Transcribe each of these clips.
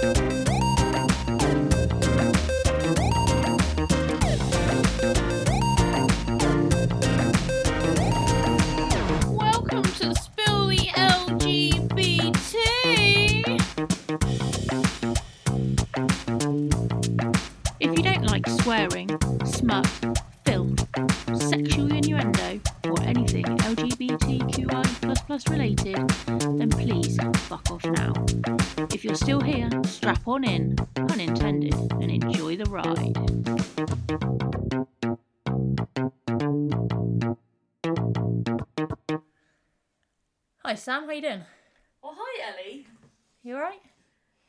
Welcome to Spill the LGBT. If you don't like swearing, smut, filth, sexual innuendo, or anything LGBTQI++ related, then please fuck off now. If you're still here, strap on in, pun intended, and enjoy the ride. Hi Sam, how you doing? Oh, hi Ellie. You alright?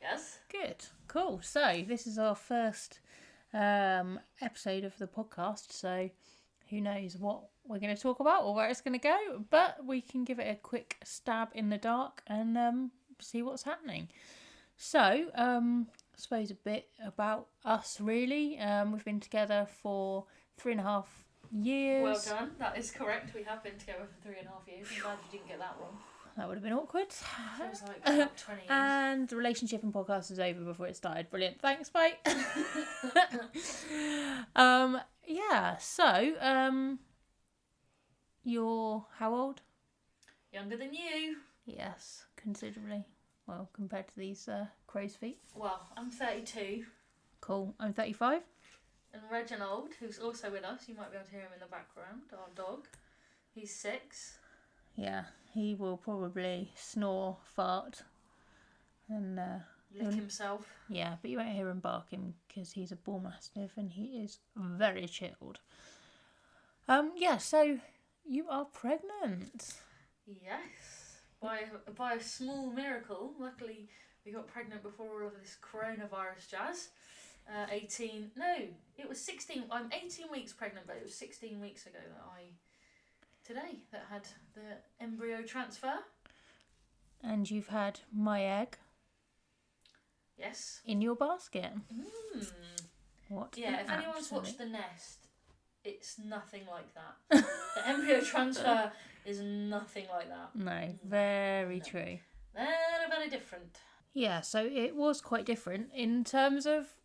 Yes. Good, cool. So this is our first episode of the podcast, so who knows what we're going to talk about or where it's going to go, but we can give it a quick stab in the dark and see what's happening. So I suppose a bit about us really. We've been together for 3.5 years. Well done. That is correct. We have been together for 3.5 years. I'm glad you didn't get that wrong. That would have been awkward. Feels like about 20 years. And the relationship and podcast is over before it started. Brilliant. Thanks, bye. Yeah, so you're how old? Younger than you. Yes, considerably. Well, compared to these crow's feet. Well, I'm 32. Cool. I'm 35. And Reginald, who's also with us, you might be able to hear him in the background, our dog. He's 6. Yeah, he will probably snore, fart, and Lick himself. Yeah, but you won't hear him barking because he's a bull mastiff and he is very chilled. Yeah, so you are pregnant. Yes. By a small miracle. Luckily, we got pregnant before all of this coronavirus jazz. 18. No, it was 16. I'm 18 weeks pregnant, but it was 16 weeks ago that had the embryo transfer. And you've had my egg. Yes. In your basket. What? Yeah, if anyone's watched The Nest, it's nothing like that. The embryo transfer is nothing like that. No, very true. They're very different. Yeah, so it was quite different in terms of,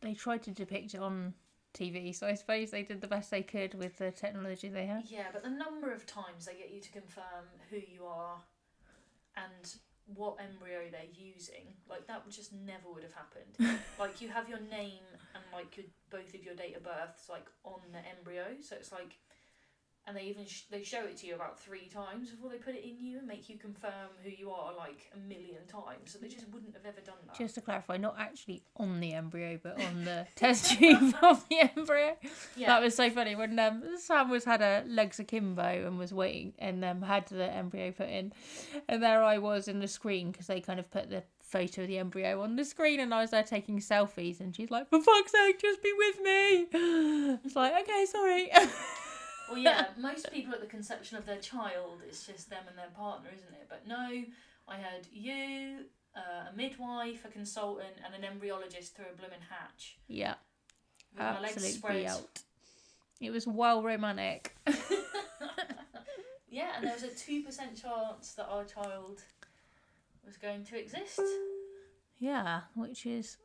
they tried to depict it on TV, so I suppose they did the best they could with the technology they had. Yeah, but the number of times they get you to confirm who you are and what embryo they're using, like that just never would have happened. Like you have your name and like both of your date of births like on the embryo, so it's like, and they even they show it to you about 3 times before they put it in you and make you confirm who you are like a million times. So they just wouldn't have ever done that. Just to clarify, not actually on the embryo, but on the test tube of the embryo. Yeah. That was so funny when Sam had her legs akimbo and was waiting and had the embryo put in, and there I was in the screen because they kind of put the photo of the embryo on the screen and I was there taking selfies and she's like, for fuck's sake, just be with me. It's like, okay, sorry. Well, yeah, most people at the conception of their child, it's just them and their partner, isn't it? But no, I had you, a midwife, a consultant, and an embryologist through a blooming hatch. Yeah, with my legs spread. Out. It was well romantic. Yeah, and there was a 2% chance that our child was going to exist. Yeah, which is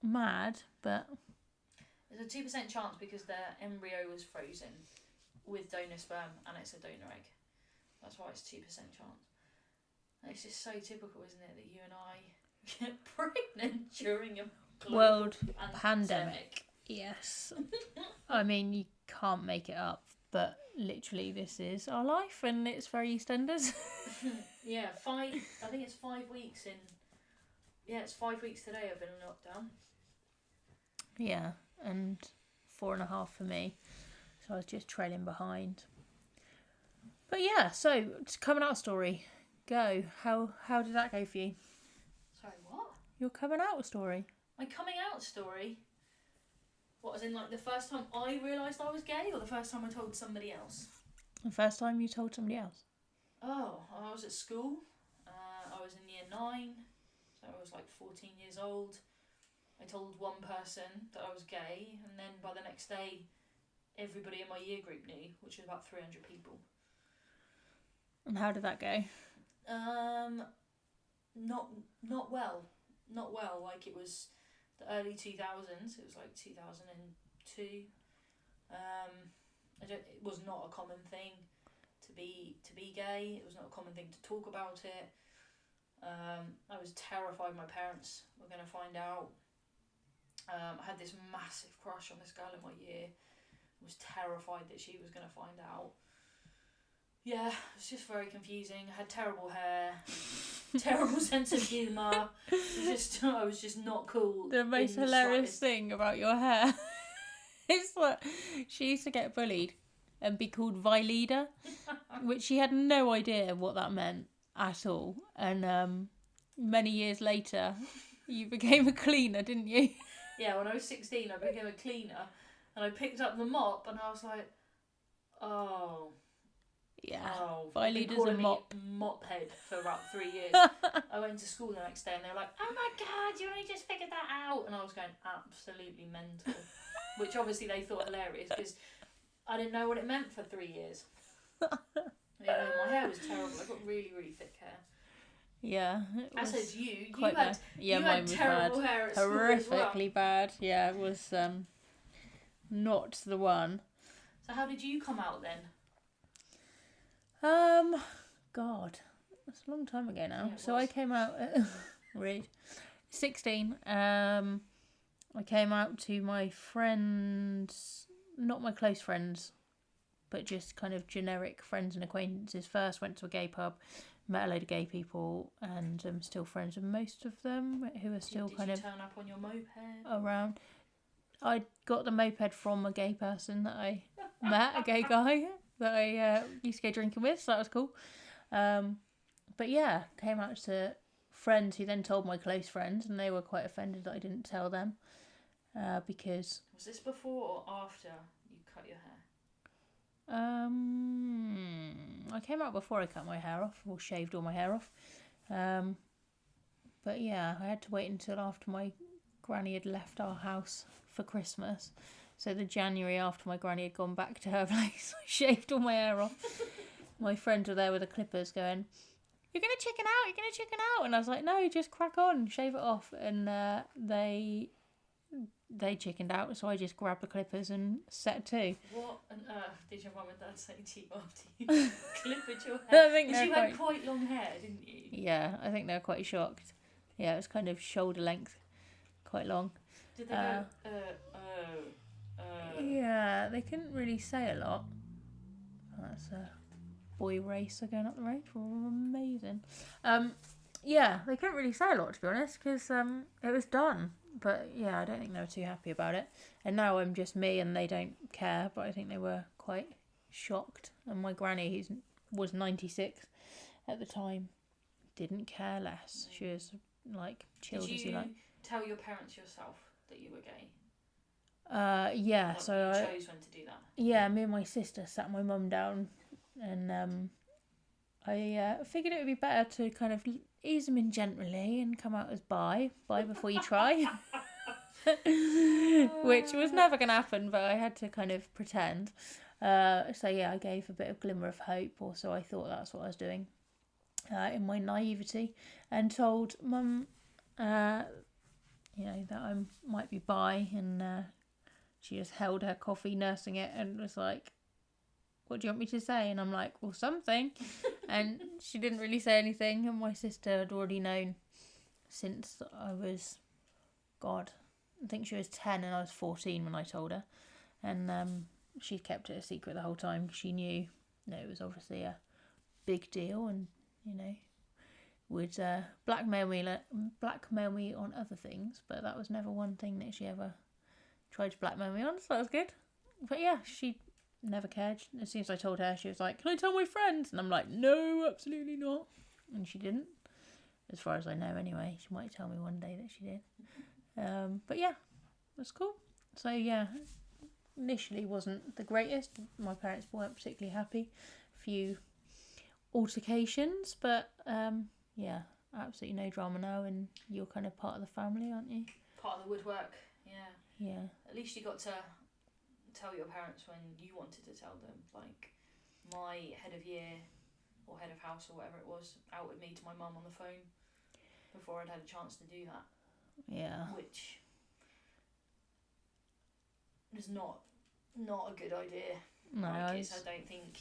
mad, but... There's a 2% chance because their embryo was frozen with donor sperm and it's a donor egg. That's why it's 2% chance. And it's just so typical, isn't it, that you and I get pregnant during a world pandemic. Yes. I mean, you can't make it up, but literally this is our life and it's very EastEnders. Yeah, I think it's 5 weeks in. Yeah, it's 5 weeks today I've been in lockdown. Yeah, and 4.5 for me. So I was just trailing behind. But yeah, so coming out story. Go. How did that go for you? Sorry, what? Your coming out story. My coming out story? What, as in like the first time I realised I was gay or the first time I told somebody else? The first time you told somebody else. Oh, I was at school. I was in year 9. So I was like 14 years old. I told one person that I was gay, and then by the next day, everybody in my year group knew, which was about 300 people. And how did that go? not well. Like, it was the early 2000s. It was like 2002. It was not a common thing to be gay. It was not a common thing to talk about it. I was terrified my parents were going to find out. I had this massive crush on this girl in my year. I was terrified that she was going to find out. Yeah, it was just very confusing. I had terrible hair, terrible sense of humour. I was just not cool. The most hilarious thing about your hair is that she used to get bullied and be called Vileda, which she had no idea what that meant at all. And many years later, you became a cleaner, didn't you? Yeah, when I was 16, I became a cleaner, and I picked up the mop, and I was like, oh. Yeah, Vileda's a mop. Mop head for about 3 years. I went to school the next day and they were like, oh my god, you only just figured that out. And I was going absolutely mental. Which obviously they thought hilarious because I didn't know what it meant for 3 years. Yeah, my hair was terrible. I got really, really thick hair. Yeah. I said you had terrible bad. hair at school Horrifically as well. bad. Yeah, it was not the one. So how did you come out then? God, that's a long time ago now. Yeah, so I came out at 16. I came out to my friends, not my close friends, but just kind of generic friends and acquaintances. First went to a gay pub, met a load of gay people, and I'm still friends with most of them who are still Did kind you of turn up on your moped? around. I got the moped from a gay person that I met, a gay guy that I used to go drinking with, so that was cool. But yeah, came out to friends who then told my close friends, and they were quite offended that I didn't tell them because... Was this before or after you cut your hair? I came out before I cut my hair off, or shaved all my hair off. But yeah, I had to wait until after my granny had left our house for Christmas. So the January after my granny had gone back to her place, I shaved all my hair off. My friends were there with the clippers going, you're going to chicken out. And I was like, no, just crack on, shave it off. And they chickened out, so I just grabbed the clippers and set to. What on earth did your mum and dad say to you after you clipped your hair? I think you had quite long hair, didn't you? Yeah, I think they were quite shocked. Yeah, it was kind of shoulder length, quite long. Did they go, Yeah, they couldn't really say a lot. That's a boy racer going up the road. Amazing. Yeah, they couldn't really say a lot, to be honest, because it was done. But yeah, I don't think they were too happy about it. And now I'm just me and they don't care, but I think they were quite shocked. And my granny, who was 96 at the time, didn't care less. She was like chilled as you like. Did you tell your parents yourself that you were gay? Yeah, like so you I chose when to do that. Yeah, me and my sister sat my mum down, and I figured it would be better to kind of ease them in gently and come out as bi before you try, which was never going to happen, but I had to kind of pretend. So yeah, I gave a bit of glimmer of hope, or so I thought that's what I was doing, in my naivety, and told mum, that I might be bi, and she just held her coffee, nursing it, and was like, what do you want me to say? And I'm like, well, something. And she didn't really say anything. And my sister had already known since I was, I think she was 10 and I was 14 when I told her. And she kept it a secret the whole time. She knew it was obviously a big deal and, would blackmail me on other things. But that was never one thing that she ever tried to blackmail me on, so that was good. But yeah, she never cared. As soon as I told her, she was like, can I tell my friends? And I'm like, no, absolutely not. And she didn't, as far as I know anyway. She might tell me one day that she did. But yeah, that's cool. So yeah, initially wasn't the greatest. My parents weren't particularly happy. A few altercations, but yeah, absolutely no drama now, and you're kind of part of the family, aren't you? Part of the woodwork, yeah. Yeah. At least you got to tell your parents when you wanted to tell them. Like, my head of year or head of house or whatever it was outed me to my mum on the phone. before I'd had a chance to do that. Yeah. Which is not a good idea. No, I don't think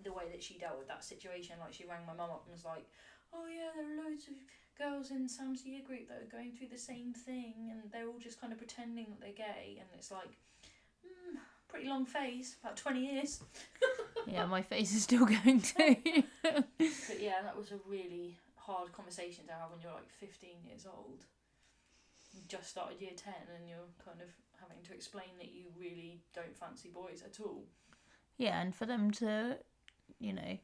the way that she dealt with that situation, like she rang my mum up and was like, oh yeah, there are loads of girls in Sam's year group that are going through the same thing and they're all just kind of pretending that they're gay, and it's like, pretty long phase, about 20 years. Yeah, my face is still going too. But yeah, that was a really hard conversation to have when you're like 15 years old. You just started year 10 and you're kind of having to explain that you really don't fancy boys at all. Yeah, and for them to, you know,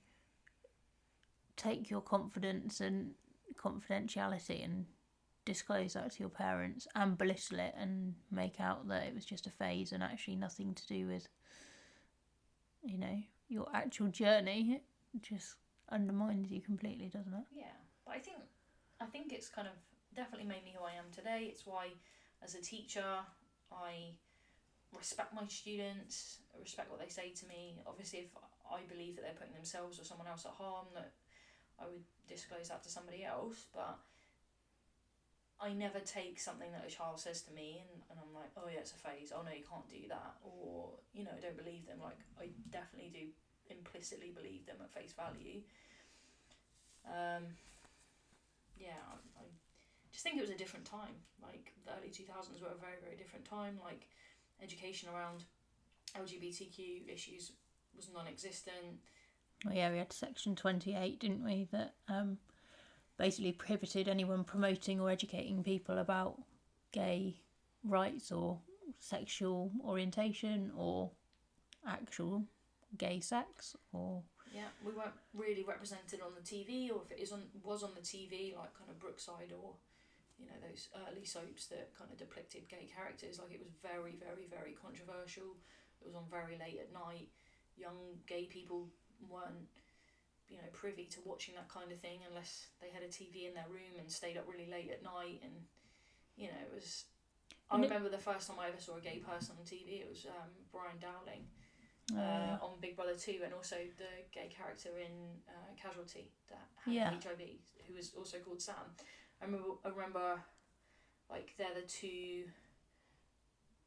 take your confidence and confidentiality and disclose that to your parents and belittle it and make out that it was just a phase and actually nothing to do with, you know, your actual journey, it just undermines you completely, doesn't it? Yeah, but I think it's kind of definitely made me who I am today. It's why, as a teacher, I respect my students, I respect what they say to me. Obviously, if I believe that they're putting themselves or someone else at harm, that I would disclose that to somebody else. But I never take something that a child says to me and I'm like, oh yeah, it's a phase, oh no, you can't do that, or, you know, I don't believe them. Like, I definitely do implicitly believe them at face value. Yeah, I just think it was a different time. Like, the early 2000s were a very, very different time. Like, education around LGBTQ issues was non-existent. Well, yeah, we had Section 28, didn't we, that basically prohibited anyone promoting or educating people about gay rights or sexual orientation or actual gay sex. Or yeah, we weren't really represented on the TV, or if it was on the TV, like kind of Brookside or, you know, those early soaps that kind of depicted gay characters, like, it was very, very, very controversial. It was on very late at night. Young gay people weren't, you know, privy to watching that kind of thing unless they had a TV in their room and stayed up really late at night. And, you know, it was... I remember the first time I ever saw a gay person on TV, it was Brian Dowling on Big Brother 2, and also the gay character in Casualty that had HIV, who was also called Sam. I remember, like, they're the two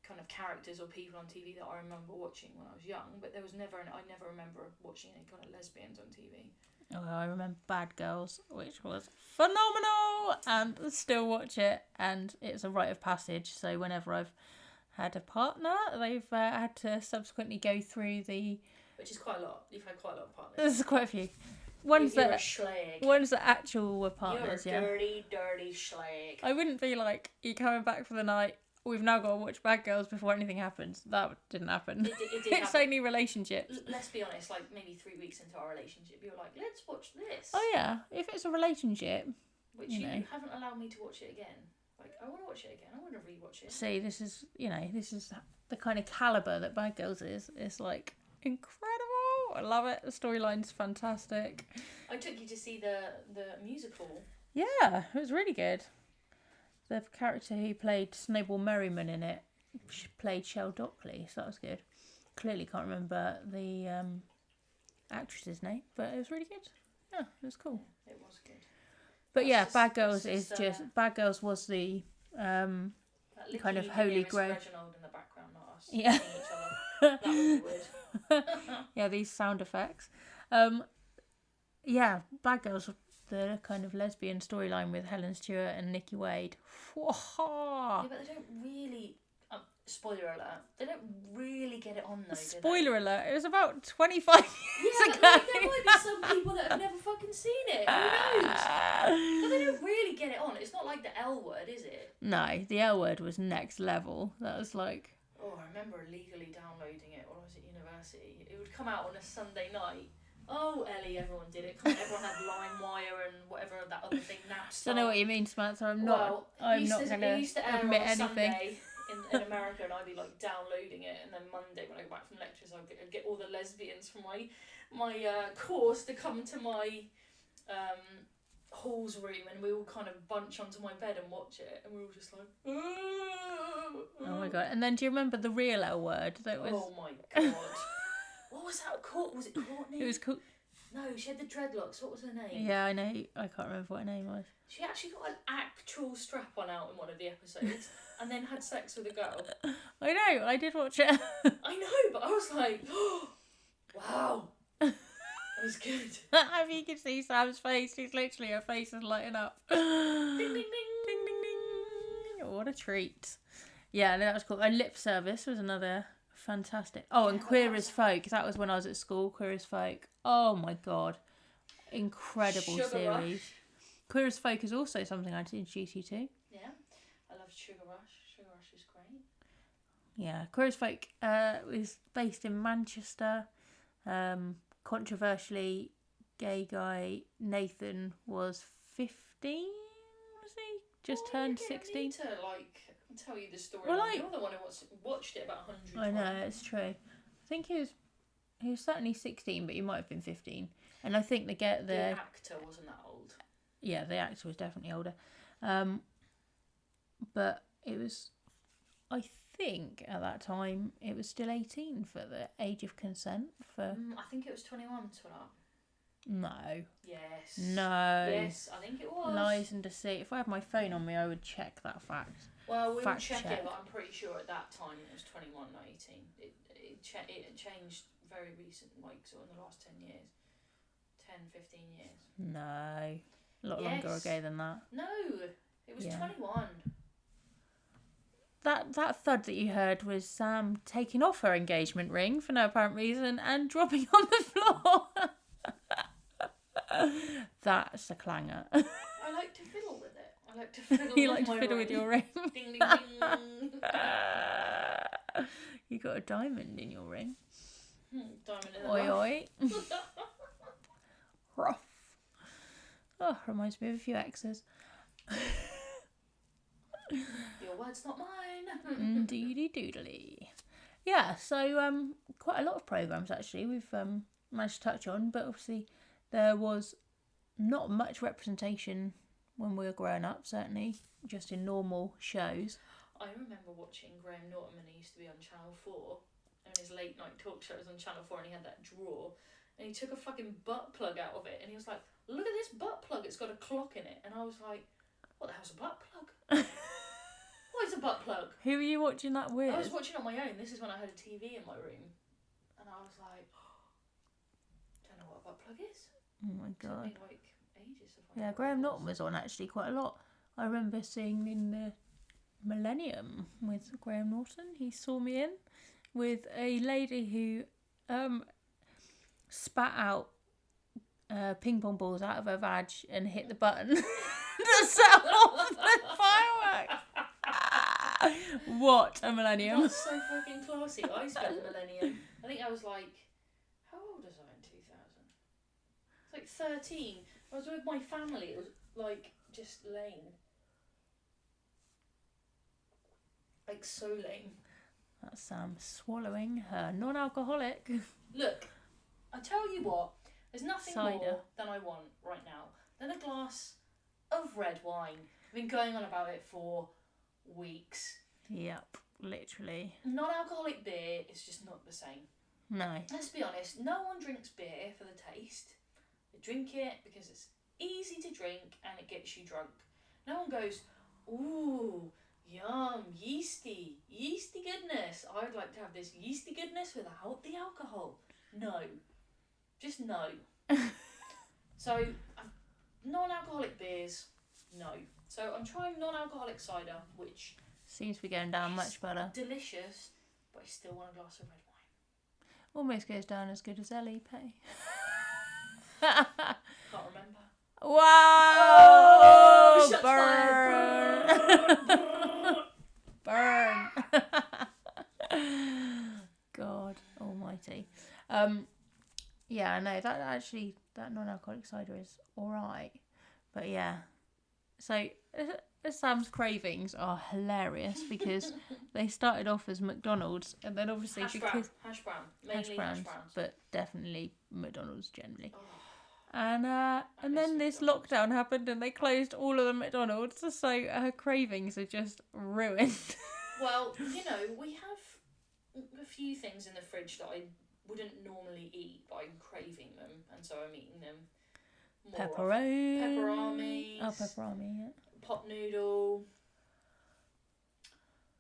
kind of characters or people on TV that I remember watching when I was young, but I never remember watching any kind of lesbians on TV. Oh, I remember Bad Girls, which was phenomenal, and still watch it, and it's a rite of passage. So whenever I've had a partner, they've had to subsequently go through the... Which is quite a lot. You've had quite a lot of partners. There's quite a few. You're a schlag. Ones that actual were partners, You're a dirty, dirty schlag. I wouldn't be like, you're coming back for the night, we've now got to watch Bad Girls before anything happens. That didn't happen. It did It's happen. only relationships. Let's be honest, like, maybe 3 weeks into our relationship, you were like, let's watch this. Oh yeah, if it's a relationship. Which you haven't allowed me to watch it again. Like, I want to watch it again. I want to rewatch it. See, this is the kind of calibre that Bad Girls is. It's like incredible. I love it. The storyline's fantastic. I took you to see the musical. Yeah, it was really good. The character who played Snowball Merriman in it played Shell Dockley, so that was good. Clearly can't remember the actress's name, but it was really good. Yeah, it was cool. Yeah, it was good. But yeah, Bad Girls is just... Bad Girls was the kind of holy grail. Reginald in the background, not us. Yeah. Each other. That would be weird. Yeah, these sound effects. Yeah, Bad Girls, the kind of lesbian storyline with Helen Stewart and Nikki Wade. Yeah, but they don't really... spoiler alert. They don't really get it on, though, Spoiler alert. It was about 25 years ago. But there might be some people that have never fucking seen it. Who knows? But they don't really get it on. It's not like the L word, is it? No, the L word was next level. That was like... Oh, I remember illegally downloading it when I was at university. It would come out on a Sunday night. Oh, Ellie, everyone did it. Everyone had LimeWire and whatever that other thing, Napster. I don't know what you mean, Samantha. I'm not going to admit anything. Sunday in America, and I'd be like downloading it, and then Monday when I go back from lectures, I'd get all the lesbians from my course to come to my hall's room, and we all kind of bunch onto my bed and watch it, and we were just like, oh my god! And then do you remember the real L word that was? Oh my god! What was that called? Was it Courtney? It was called. No, she had the dreadlocks. What was her name? Yeah, I know. I can't remember what her name was. She actually got an actual strap-on out in one of the episodes and then had sex with a girl. I know. I did watch it. I know, but I was like, oh, wow. That was good. If you could see Sam's face, he's literally, her face is lighting up. Ding, ding, ding. Ding, ding, ding. What a treat. Yeah, no, that was cool. And Lip Service was another fantastic. Oh, and Queer as Folk. That was when I was at school. Queer as Folk. Oh my God. Incredible Sugar series. Rush. Queer as Folk is also something I introduced you to. Yeah, I loved Sugar Rush. Sugar Rush is great. Yeah, Queer as Folk was based in Manchester. Controversially, gay guy Nathan was 15, was he? Just turned 16. I need to, tell you the story. Well, you're the one who watched it about 100 times. I know, it's true. I think he was certainly 16, but he might have been 15. And I think The actor wasn't that old. Yeah, the actor was definitely older. But it was, I think at that time, it was still 18 for the age of consent for... I think it was 21 for that. No. Yes. No. Yes, I think it was. Lies and deceit. If I had my phone on me, I would check that fact. Well, we'll Fact check check. it, but I'm pretty sure at that time it was 21, not 18. It changed very recent, sort of in the last 10 years. 10, 15 years. No. A lot longer ago than that. No, it was 21. That thud that you heard was Sam taking off her engagement ring for no apparent reason and dropping on the floor. That's a clanger. I like to fiddle with it. I like to fiddle You with like to my fiddle ring. with your ring. Ding, ding, ding. You got a diamond in your ring. Diamond in the Oi rough. oi. Rough. Oh, reminds me of a few exes. Your word's not mine. Indeedy doodly. Yeah, so quite a lot of programmes actually we've managed to touch on, but obviously there was not much representation when we were growing up, certainly just in normal shows. I remember watching Graham Norton when he used to be on Channel 4 and his late night talk shows on Channel 4, and he had that drawer and he took a fucking butt plug out of it and he was like, look at this butt plug, it's got a clock in it. And I was like, what the hell's a butt plug? What is a butt plug? Who were you watching that with? I was watching on my own. This is when I had a TV in my room and I was like, don't know what a butt plug is. Oh my It God. took me ages to find Yeah, out Graham what it Norton was on actually quite a lot. I remember seeing in the Millennium with Graham Norton. He saw me in with a lady who spat out ping pong balls out of her vag and hit the button to set off the fireworks. What a millennium. That's so fucking classy. I spent the millennium. I think I was like, how old was I in 2000? It's like 13. I was with my family. It was like just lame. Like so lame. That's Sam swallowing her non-alcoholic Look, I tell you what, there's nothing cider more than I want right now than a glass of red wine. I've been going on about it for weeks. Yep, literally. Non-alcoholic beer is just not the same. No. Let's be honest, no one drinks beer for the taste. They drink it because it's easy to drink and it gets you drunk. No one goes, ooh, yum, yeasty goodness. I'd like to have this yeasty goodness without the alcohol. No. Just no. So, non-alcoholic beers, no. So I'm trying non-alcoholic cider, which Seems to be going down much better. delicious, but I still want a glass of red wine. Almost goes down as good as LEP. Can't remember. Wow! Oh, shots Burn! God almighty. Yeah, no, that non-alcoholic cider is alright. But yeah. So Sam's cravings are hilarious because they started off as McDonald's and then obviously hash brown, mainly hash browns. but definitely McDonald's generally. Oh, And then this McDonald's. lockdown happened and they closed all of the McDonald's, so her cravings are just ruined. Well, you know, we have a few things in the fridge that I wouldn't normally eat, but I'm craving them, and so I'm eating them more Pepperoni. Pepperonis. Oh, pepperoni, yeah. Pot noodle.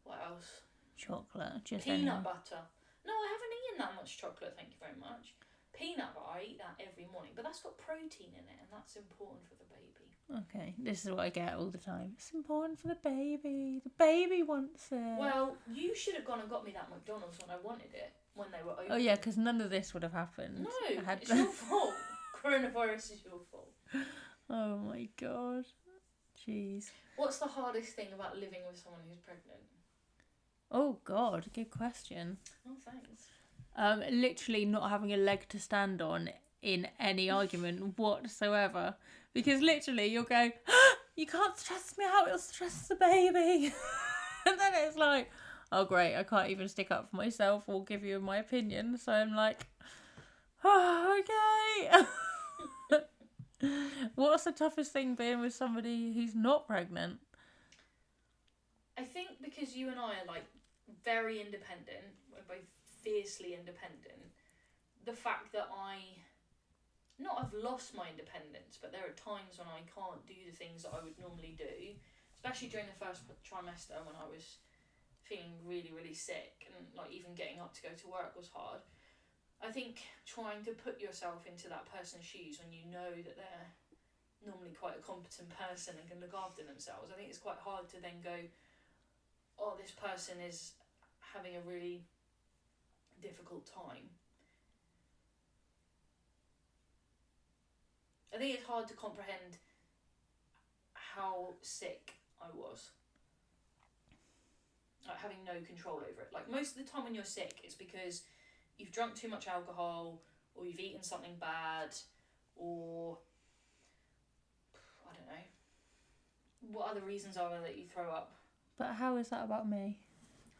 What else? Chocolate, just Peanut butter. No, I haven't eaten that much chocolate, thank you very much. Peanut butter, I eat that every morning, but that's got protein in it, and that's important for the baby. Okay, this is what I get all the time. It's important for the baby. The baby wants it. Well, you should have gone and got me that McDonald's when I wanted it, when they were open. Oh yeah, because none of this would have happened. No, it's your fault. Coronavirus is your fault. Oh my god. Jeez. What's the hardest thing about living with someone who's pregnant? Oh god, good question. Oh, thanks. Literally not having a leg to stand on in any argument whatsoever. Because literally you'll go, you can't stress me out, it'll stress the baby. And then it's like, oh great, I can't even stick up for myself or give you my opinion. So I'm like, oh, okay. What's the toughest thing being with somebody who's not pregnant? I think because you and I are like very independent, we're both fiercely independent, the fact that I've lost my independence, but there are times when I can't do the things that I would normally do, especially during the first trimester when I was feeling really, really sick and like even getting up to go to work was hard. I think trying to put yourself into that person's shoes when you know that they're normally quite a competent person and can look after themselves, I think it's quite hard to then go, oh, this person is having a really difficult time. I think it's hard to comprehend how sick I was. Like having no control over it. Like most of the time when you're sick, it's because you've drunk too much alcohol, or you've eaten something bad, or I don't know. What other reasons are there that you throw up? But how is that about me?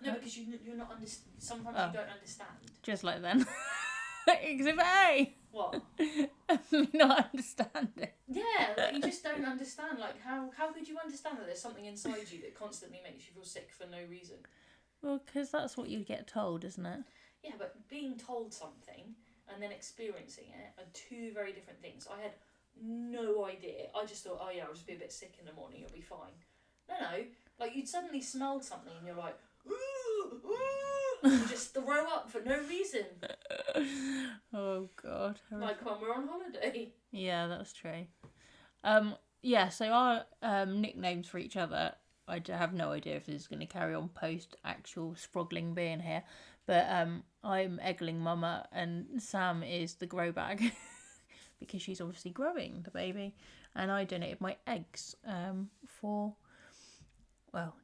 No, because you're not sometimes you don't understand. Just like then. Exhibit A. What? Me not understanding. Yeah, like you just don't understand. Like how could you understand that there's something inside you that constantly makes you feel sick for no reason? Well, because that's what you get told, isn't it? Yeah, but being told something and then experiencing it are two very different things. I had no idea. I just thought, oh yeah, I'll just be a bit sick in the morning, it'll be fine. No, like you'd suddenly smelled something and you're like, ooh, ooh, you just throw up for no reason. Oh god. Like when we're on holiday. Yeah, that's true. Yeah, so our nicknames for each other, I have no idea if this is going to carry on post actual Sprogling being here, but I'm Eggling Mama and Sam is the grow bag because she's obviously growing the baby, and I donated my eggs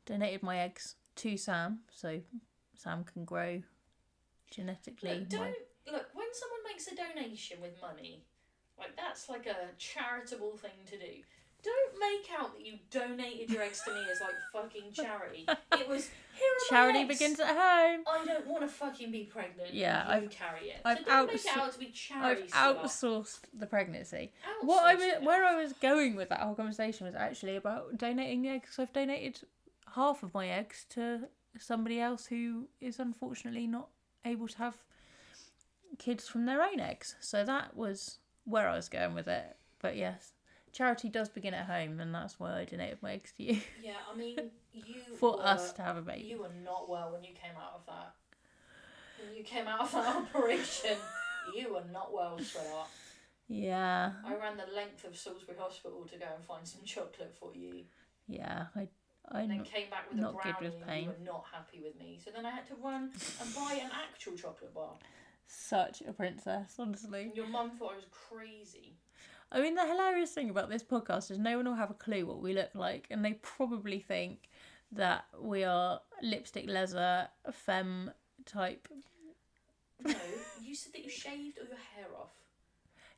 donated my eggs to Sam so Sam can grow genetically. Look, when someone makes a donation with money, like that's like a charitable thing to do. Don't make out that you donated your eggs to me as like fucking charity. It was, here are charity my eggs. Begins at home. I don't want to fucking be pregnant. Yeah, I've carry it. So don't make it out to be charity. I've outsourced the pregnancy. Outsourced Where I was going with that whole conversation was actually about donating the eggs. I've donated half of my eggs to somebody else who is unfortunately not able to have kids from their own eggs. So that was where I was going with it. But yes, charity does begin at home, and that's why I donated my eggs to you. Yeah, I mean, us to have a baby. You were not well when you came out of that. When you came out of that operation, you were not well, sweetheart. Yeah. I ran the length of Salisbury Hospital to go and find some chocolate for you. Yeah, and then came back with a not brownie good with pain. and you were not happy with me. So then I had to run and buy an actual chocolate bar. Such a princess, honestly. And your mum thought I was crazy. I mean, the hilarious thing about this podcast is no one will have a clue what we look like, and they probably think that we are lipstick leather, femme type. No, you said that you shaved all your hair off.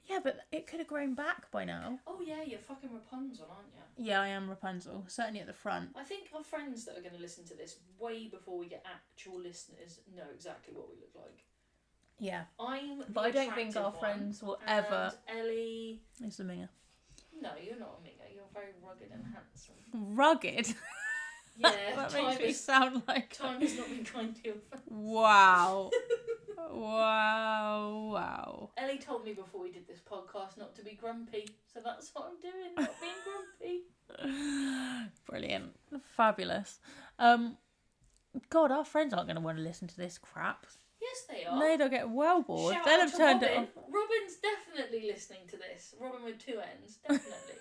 Yeah, but it could have grown back by now. Oh yeah, you're fucking Rapunzel, aren't you? Yeah, I am Rapunzel, certainly at the front. I think our friends that are going to listen to this way before we get actual listeners know exactly what we look like. Yeah. But I don't think our friends will ever... Ellie... is the minger. No, you're not a minger. You're very rugged and handsome. Rugged? Yeah. That makes me sound like... Time has not been kind to your face. Wow. Wow. Ellie told me before we did this podcast not to be grumpy, so that's what I'm doing, not being grumpy. Brilliant. Fabulous. God, our friends aren't going to want to listen to this crap. Yes, they are. No, they'll get well bored. Shout They'll out have to turned Robin. it off. Robin's definitely listening to this. Robin with 2 N's, definitely.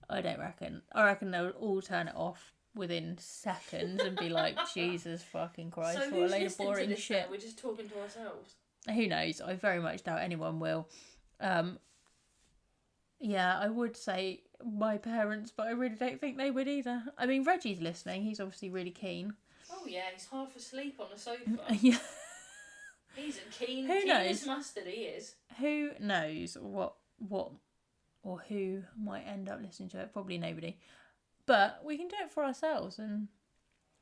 I don't reckon. I reckon they'll all turn it off within seconds and be like, Jesus fucking Christ, So what a who's load of listening to boring this shit. now? We're just talking to ourselves. Who knows? I very much doubt anyone will. Yeah, I would say my parents, but I really don't think they would either. I mean, Reggie's listening. He's obviously really keen. Oh yeah, he's half asleep on the sofa. Yeah. He's a keen Who keen knows? as mustard, he is. Who knows what or who might end up listening to it? Probably nobody. But we can do it for ourselves and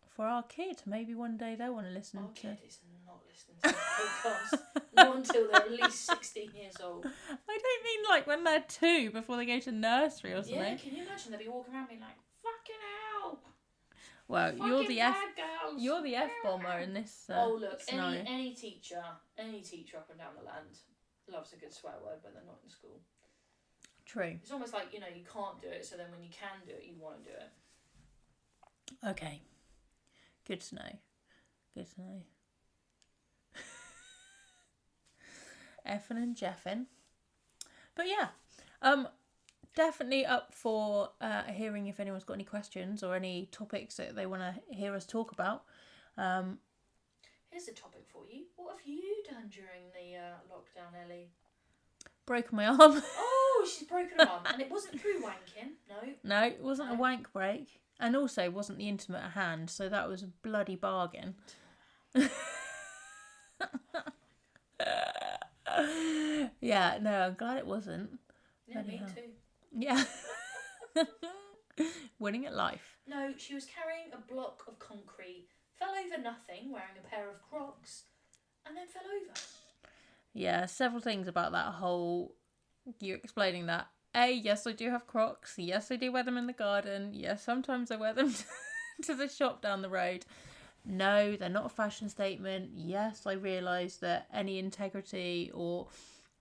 for our kid. Maybe one day they'll want to listen Our to kid is not listening to this podcast. Not until they're at least 16 years old. I don't mean like when they're 2 before they go to nursery or something. Yeah, can you imagine they'll be walking around being like, fucking hell! Well, you're Fucking the F. bad girls! You're the F bomber in this. Oh look, scenario. any teacher up and down the land loves a good swear word when they're not in school. True. It's almost like, you can't do it, so then when you can do it, you want to do it. Okay. Good to know. Good to know. Effin and Jeffin. But yeah, definitely up for hearing if anyone's got any questions or any topics that they want to hear us talk about. Here's a topic for you. What have you done during the lockdown, Ellie? Broken my arm. Oh, she's broken her arm. And it wasn't through wanking, no? No, it wasn't a wank break. And also it wasn't the intimate at hand, so that was a bloody bargain. Yeah, no, I'm glad it wasn't. Yeah, me Anyhow. too. Yeah. Winning at life. No, she was carrying a block of concrete, fell over nothing, wearing a pair of Crocs, and then fell over. Yeah, several things about that whole, you explaining that. Yes, I do have Crocs. Yes, I do wear them in the garden. Yes, sometimes I wear them to the shop down the road. No, they're not a fashion statement. Yes, I realise that any integrity or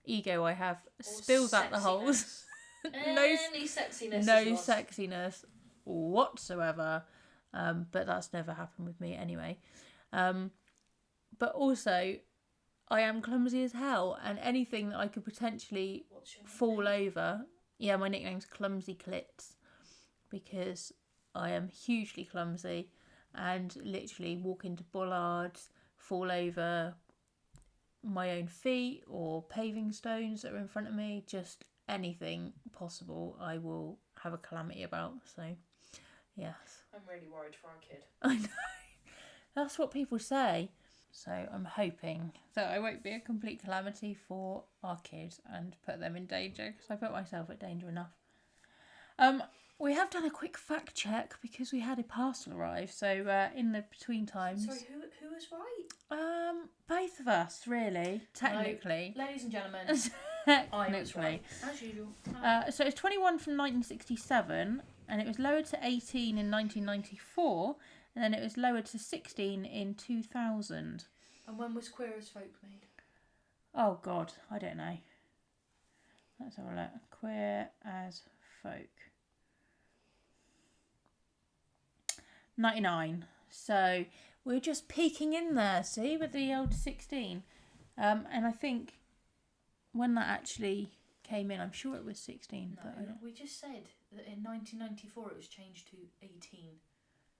ego I have spills out the holes. Any sexiness. No is lost. sexiness whatsoever. But that's never happened with me anyway. But also, I am clumsy as hell, and anything that I could potentially fall over. Yeah, my nickname's Clumsy Clits because I am hugely clumsy and literally walk into bollards, fall over my own feet or paving stones that are in front of me, just anything possible I will have a calamity about. So, yes. I'm really worried for our kid. I know. That's what people say. So I'm hoping that I won't be a complete calamity for our kids and put them in danger, because I put myself at danger enough. We have done a quick fact check because we had a parcel arrive. So in the between times, Sorry, who was right? both of us really, technically. No, ladies and gentlemen, I was right as usual. So it's 21 from 1967, and it was lowered to 18 in 1994. And then it was lowered to 16 in 2000. And when was Queer as Folk made? Oh, God, I don't know. Let's have a look. Queer as Folk. 99. So we're just peeking in there, see, with the old 16. And I think when that actually came in, I'm sure it was 16. No, but we just said that in 1994 it was changed to 18.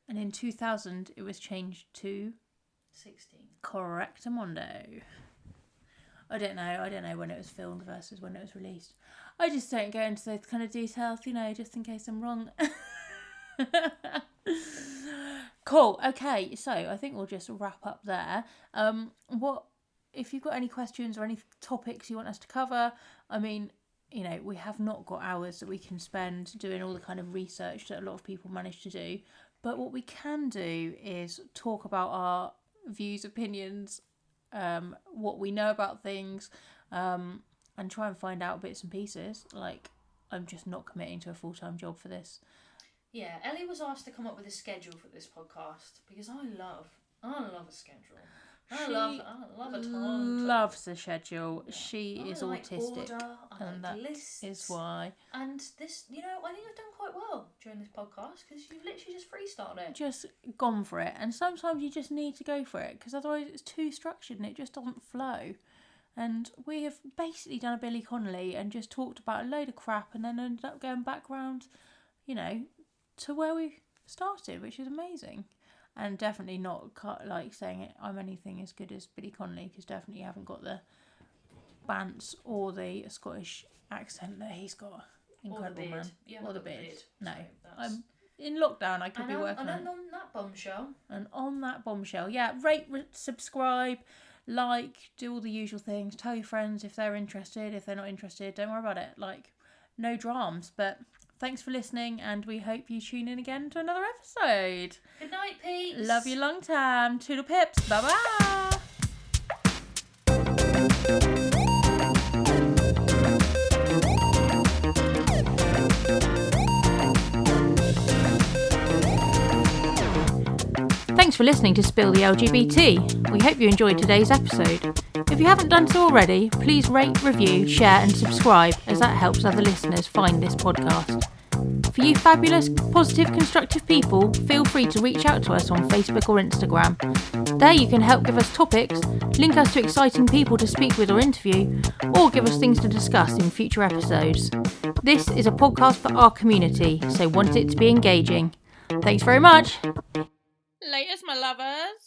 And in 2000, it was changed to 16. Correctamundo. I don't know when it was filmed versus when it was released. I just don't go into those kind of details, just in case I'm wrong. Cool. Okay, so I think we'll just wrap up there. If you've got any questions or any topics you want us to cover? I mean, we have not got hours that we can spend doing all the kind of research that a lot of people manage to do. But what we can do is talk about our views, opinions, what we know about things, and try and find out bits and pieces. Like, I'm just not committing to a full-time job for this. Yeah, Ellie was asked to come up with a schedule for this podcast because I love a schedule. I love a timetable. Loves the schedule. Yeah. She I is like autistic, order, I and like that lists. is why. And this, I think I've done quite well during this podcast because you've literally just freestyled it. Just gone for it, and sometimes you just need to go for it because otherwise it's too structured and it just doesn't flow. And we have basically done a Billy Connolly and just talked about a load of crap and then ended up going back round, to where we started, which is amazing. And definitely not like saying I'm anything as good as Billy Connolly, because definitely haven't got the bants or the Scottish accent that he's got. Incredible, or the beard. man. Yeah, or the beard. No. So I'm in lockdown. I could be working and on that bombshell. And on that bombshell, yeah, rate, subscribe, like, do all the usual things. Tell your friends if they're interested. If they're not interested, don't worry about it. Like, no dramas. But thanks for listening, and we hope you tune in again to another episode. Good night, peeps. Love you long time. Toodle pips. Bye bye. Thanks for listening to Spill the LGBT. We hope you enjoyed today's episode. If you haven't done so already, please rate, review, share and subscribe, as that helps other listeners find this podcast. For you fabulous, positive, constructive people, feel free to reach out to us on Facebook or Instagram. There you can help give us topics, link us to exciting people to speak with or interview, or give us things to discuss in future episodes. This is a podcast for our community, so want it to be engaging. Thanks very much. Latest, my lovers.